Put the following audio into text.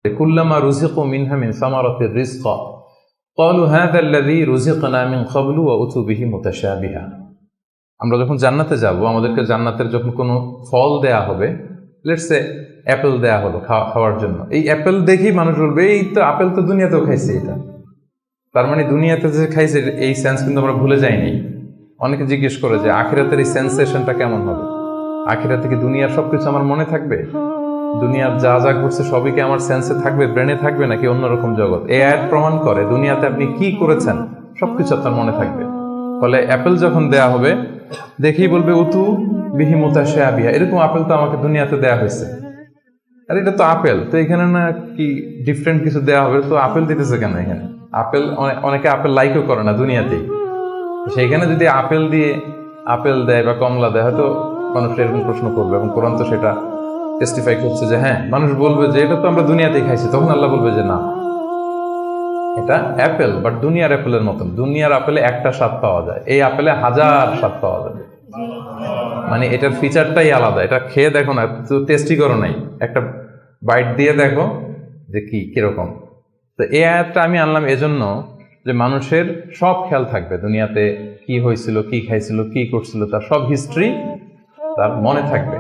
কুল্লামা রুজিকু মিনহা মিন সামারাতির রিজকা ক্বালু হাযা আল্লাযী রুজিকনা মিন ক্বাবলু ওয়া উতু বিহি মুতাশাবিহা। আমরা যখন জান্নাতে যাব, আমাদেরকে জান্নাতের যখন কোনো ফল দেয়া হবে, লেটস সে অ্যাপেল দেয়া হলো খাওয়ার জন্য, এই অ্যাপেল দেখেই মানুষ বলবে এই তো আপেল তো দুনিয়াতেও খাইছে। এটা তার মানে দুনিয়াতে যে খাইছে এই সেন্স কিন্তু আমরা ভুলে যাইনি। অনেকে জিজ্ঞেস করে যে আখিরাতের এই সেন্সেশনটা কেমন হবে, আখিরাতে কি দুনিয়ার সবকিছু আমার মনে থাকবে, দুনিয়ার যা যা ঘটছে সবই কি আমার সেন্সে থাকবে, ব্রেনে থাকবে, নাকি অন্যরকম জগৎ? এই আয়াত প্রমাণ করে দুনিয়াতে আপনি কি করেছেন সবকিছু আপনার মনে থাকবে। ফলে অ্যাপেল যখন দেয়া হবে দেখেই বলবে উতু বিহি মুতাশাবিহা, এরকম আপেল তো আমাকে দুনিয়াতে দেয়া হয়েছে, আর এটা তো আপেল, তো এখানে না কি ডিফারেন্ট কিছু দেয়া হবে, তো আপেল দিতেছে কেন এখানে? আপেল অনেকে আপেল লাইকও করে না দুনিয়াতেই, সেইখানে যদি আপেল দিয়ে আপেল দেয় বা কমলা দেয়, হয়তো মানুষ এরকম প্রশ্ন করবে, এবং কোরআন তো সেটা টেস্টিফাই করছে যে হ্যাঁ, মানুষ বলবে যে এটা তো আমরা দুনিয়াতেই খাইছি। তখন আল্লাহ বলবে যে না, এটা অ্যাপেল, বাট দুনিয়ার অ্যাপেলের মতন। দুনিয়ার আপেলে একটা স্বাদ পাওয়া যায়, এই আপেলে 1000 স্বাদ পাওয়া যাবে। মানে এটার ফিচারটাই আলাদা। এটা খেয়ে দেখো না, টেস্টি করো নাই, একটা বাইট দিয়ে দেখো যে কিরকম। তো এই আয়াতটা আমি আনলাম এজন্য যে মানুষের সব খেয়াল থাকবে, দুনিয়াতে কি হয়েছিল, কি খাইছিল, কি করছিল, তার সব হিস্ট্রি তার মনে থাকবে।